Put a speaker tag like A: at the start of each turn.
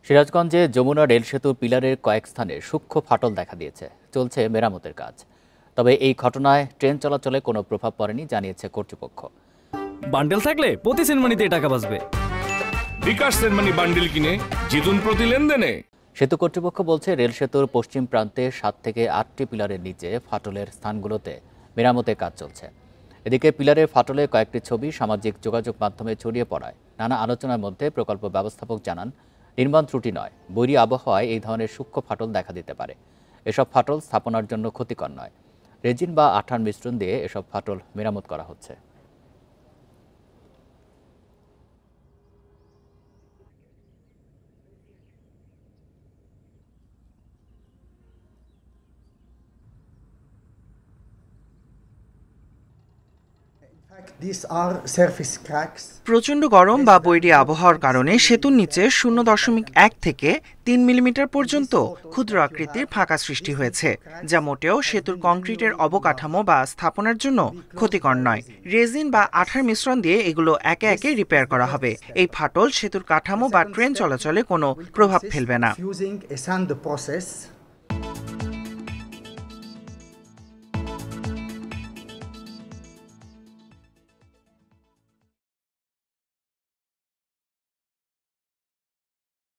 A: সিরাজগঞ্জে যমুনা রেল সেতুর পিলারের কয়েক স্থানে সূক্ষ্ম ফাটল দেখা দিয়েছে। চলছে মেরামতের কাজ। তবে এই ঘটনায় ট্রেন চলাচলে কোনো প্রভাব পড়েনি জানিয়েছে কর্তৃপক্ষ।
B: বান্ডেল থাকলে প্রতি সেনমানিতে টাকা বাঁচবে।
C: বিকাশ সেনমানি বান্ডেল কিনে জিতুন প্রতি লেনদেনে।
A: সেতু কর্তৃপক্ষ বলছে, রেল সেতুর পশ্চিম প্রান্তে 7 থেকে 8টি পিলারের নিচে ফাটলের স্থানগুলোতে মেরামতের কাজ চলছে। এদিকে পিলারের ফাটলে কয়েকটি ছবি সামাজিক যোগাযোগ মাধ্যমে ছড়িয়ে পড়ায় নানা আলোচনার মধ্যে প্রকল্প ব্যবস্থাপক জানান, নির্মাণ ত্রুটি নয়, বৈরী আবহাওয়ায় এই ধরনের সূক্ষ্ম ফাটল দেখা দিতে পারে। এসব ফাটল স্থাপনার জন্য ক্ষতিকর নয়। রেজিন বা আঠার মিশ্রণ দিয়ে এসব ফাটল মেরামত করা হচ্ছে।
D: প্রচণ্ড গরম বা বৈরী আবহাওয়ার কারণে সেতুর নিচে 0.1 থেকে 3 মিলিমিটার পর্যন্ত ক্ষুদ্র আকৃতির ফাঁকা সৃষ্টি হয়েছে, যা মোটেও সেতুর কংক্রিটের অবকাঠামো বা স্থাপনার জন্য ক্ষতিকর নয়। রেজিন বা আঠার মিশ্রণ দিয়ে এগুলো একে একে রিপেয়ার করা হবে। এই ফাটল সেতুর কাঠামো বা ট্রেন চলাচলে কোনো প্রভাব ফেলবে না।